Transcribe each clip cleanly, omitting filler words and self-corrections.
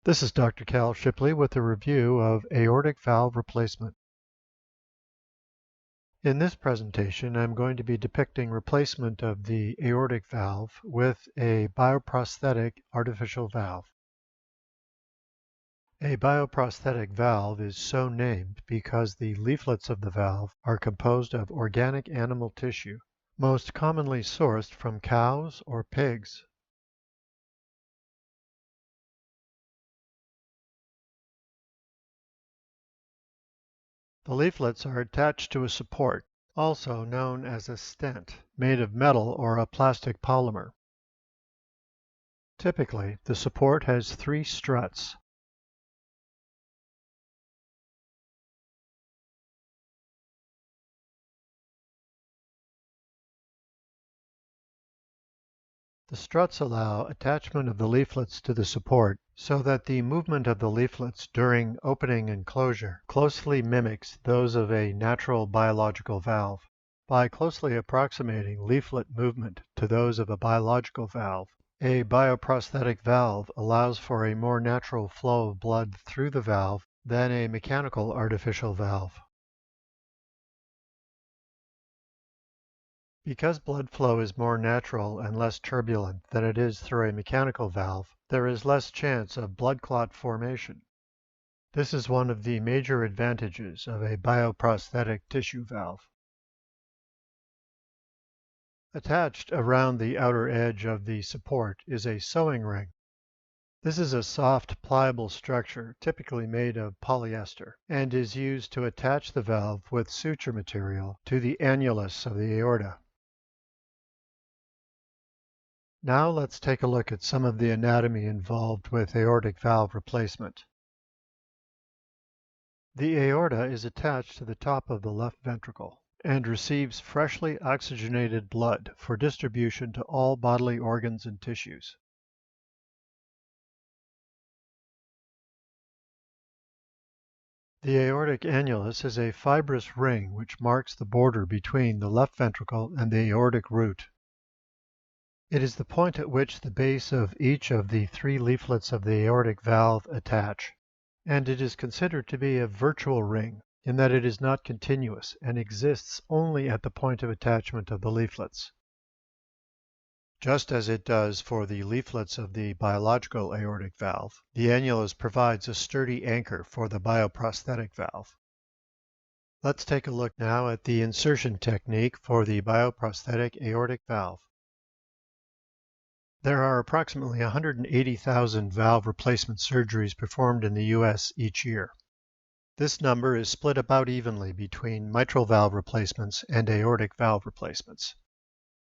This is Dr. Cal Shipley with a review of aortic valve replacement. In this presentation, I'm going to be depicting replacement of the aortic valve with a bioprosthetic artificial valve. A bioprosthetic valve is so named because the leaflets of the valve are composed of organic animal tissue, most commonly sourced from cows or pigs. The leaflets are attached to a support, also known as a stent, made of metal or a plastic polymer. Typically, the support has 3 struts. The struts allow attachment of the leaflets to the support so that the movement of the leaflets during opening and closure closely mimics those of a natural biological valve. By closely approximating leaflet movement to those of a biological valve, a bioprosthetic valve allows for a more natural flow of blood through the valve than a mechanical artificial valve. Because blood flow is more natural and less turbulent than it is through a mechanical valve, there is less chance of blood clot formation. This is one of the major advantages of a bioprosthetic tissue valve. Attached around the outer edge of the support is a sewing ring. This is a soft, pliable structure typically made of polyester and is used to attach the valve with suture material to the annulus of the aorta. Now let's take a look at some of the anatomy involved with aortic valve replacement. The aorta is attached to the top of the left ventricle and receives freshly oxygenated blood for distribution to all bodily organs and tissues. The aortic annulus is a fibrous ring which marks the border between the left ventricle and the aortic root. It is the point at which the base of each of the 3 leaflets of the aortic valve attach, and it is considered to be a virtual ring in that it is not continuous and exists only at the point of attachment of the leaflets. Just as it does for the leaflets of the biological aortic valve, the annulus provides a sturdy anchor for the bioprosthetic valve. Let's take a look now at the insertion technique for the bioprosthetic aortic valve. There are approximately 180,000 valve replacement surgeries performed in the U.S. each year. This number is split about evenly between mitral valve replacements and aortic valve replacements.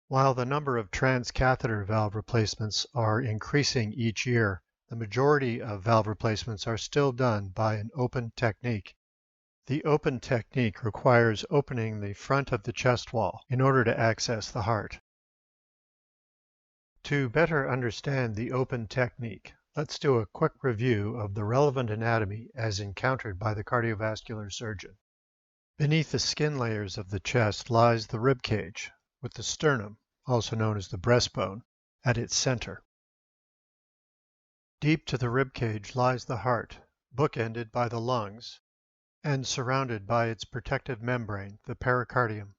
While the number of transcatheter valve replacements are increasing each year, the majority of valve replacements are still done by an open technique. The open technique requires opening the front of the chest wall in order to access the heart. To better understand the open technique, let's do a quick review of the relevant anatomy as encountered by the cardiovascular surgeon. Beneath the skin layers of the chest lies the rib cage, with the sternum, also known as the breastbone, at its center. Deep to the rib cage lies the heart, bookended by the lungs, and surrounded by its protective membrane, the pericardium.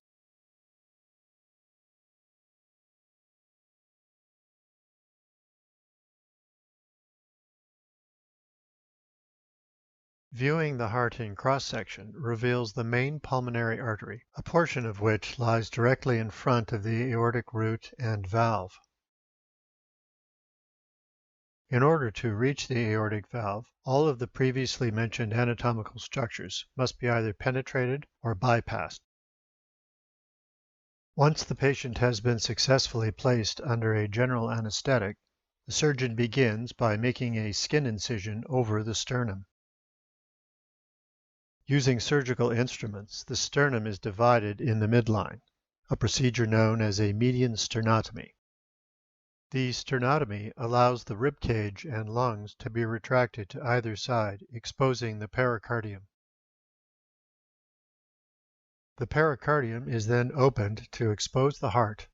Viewing the heart in cross-section reveals the main pulmonary artery, a portion of which lies directly in front of the aortic root and valve. In order to reach the aortic valve, all of the previously mentioned anatomical structures must be either penetrated or bypassed. Once the patient has been successfully placed under a general anesthetic, the surgeon begins by making a skin incision over the sternum. Using surgical instruments, the sternum is divided in the midline, a procedure known as a median sternotomy. The sternotomy allows the rib cage and lungs to be retracted to either side, exposing the pericardium. The pericardium is then opened to expose the heart.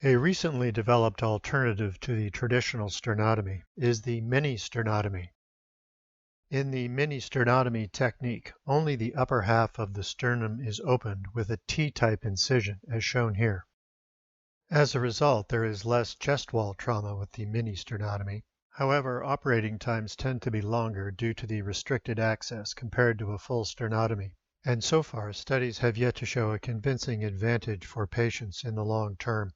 A recently developed alternative to the traditional sternotomy is the mini sternotomy. In the mini sternotomy technique, only the upper half of the sternum is opened with a T-type incision, as shown here. As a result, there is less chest wall trauma with the mini sternotomy. However, operating times tend to be longer due to the restricted access compared to a full sternotomy. And so far, studies have yet to show a convincing advantage for patients in the long term.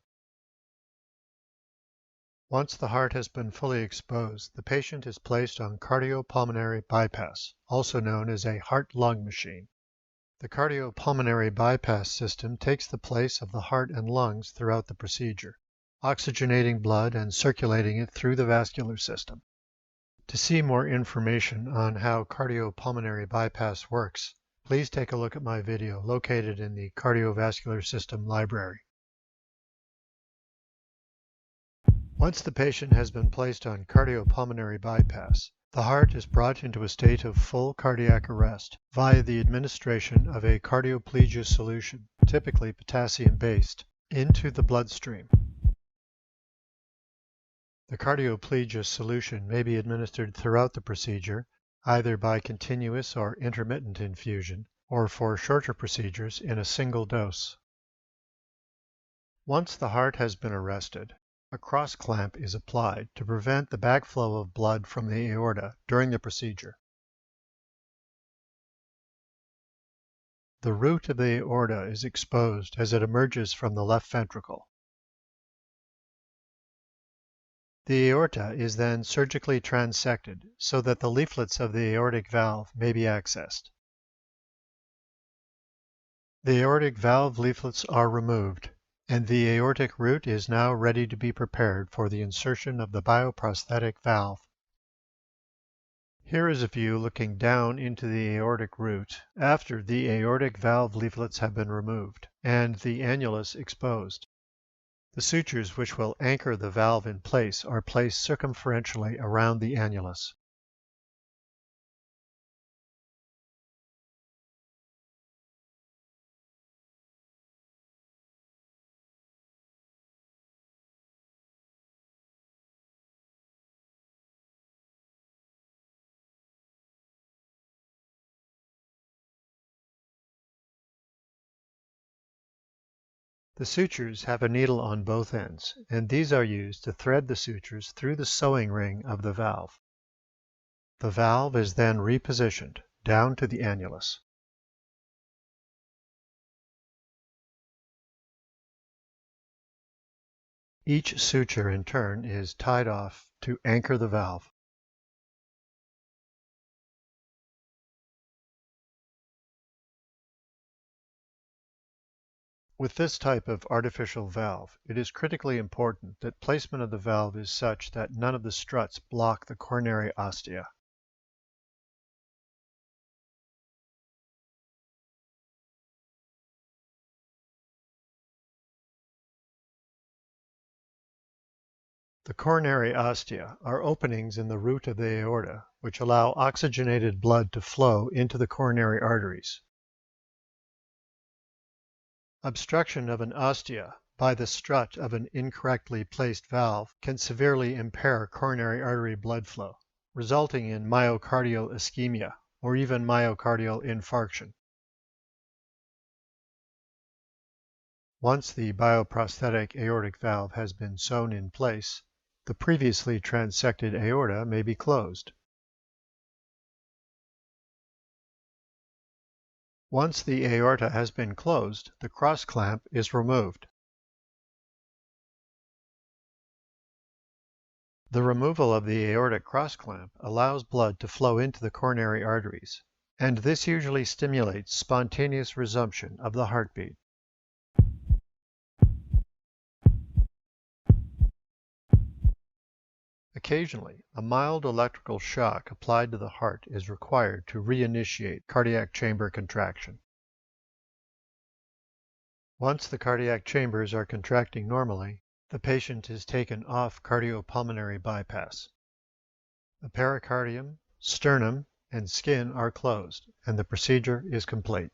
Once the heart has been fully exposed, the patient is placed on cardiopulmonary bypass, also known as a heart-lung machine. The cardiopulmonary bypass system takes the place of the heart and lungs throughout the procedure, oxygenating blood and circulating it through the vascular system. To see more information on how cardiopulmonary bypass works, please take a look at my video located in the Cardiovascular System Library. Once the patient has been placed on cardiopulmonary bypass, the heart is brought into a state of full cardiac arrest via the administration of a cardioplegia solution, typically potassium-based, into the bloodstream. The cardioplegia solution may be administered throughout the procedure, either by continuous or intermittent infusion, or for shorter procedures in a single dose. Once the heart has been arrested, a cross clamp is applied to prevent the backflow of blood from the aorta during the procedure. The root of the aorta is exposed as it emerges from the left ventricle. The aorta is then surgically transected so that the leaflets of the aortic valve may be accessed. The aortic valve leaflets are removed, and the aortic root is now ready to be prepared for the insertion of the bioprosthetic valve. Here is a view looking down into the aortic root after the aortic valve leaflets have been removed and the annulus exposed. The sutures which will anchor the valve in place are placed circumferentially around the annulus. The sutures have a needle on both ends, and these are used to thread the sutures through the sewing ring of the valve. The valve is then repositioned down to the annulus. Each suture in turn is tied off to anchor the valve. With this type of artificial valve, it is critically important that placement of the valve is such that none of the struts block the coronary ostia. The coronary ostia are openings in the root of the aorta which allow oxygenated blood to flow into the coronary arteries. Obstruction of an ostia by the strut of an incorrectly placed valve can severely impair coronary artery blood flow, resulting in myocardial ischemia or even myocardial infarction. Once the bioprosthetic aortic valve has been sewn in place, the previously transected aorta may be closed. Once the aorta has been closed, the cross clamp is removed. The removal of the aortic cross clamp allows blood to flow into the coronary arteries, and this usually stimulates spontaneous resumption of the heartbeat. Occasionally, a mild electrical shock applied to the heart is required to reinitiate cardiac chamber contraction. Once the cardiac chambers are contracting normally, the patient is taken off cardiopulmonary bypass. The pericardium, sternum, and skin are closed, and the procedure is complete.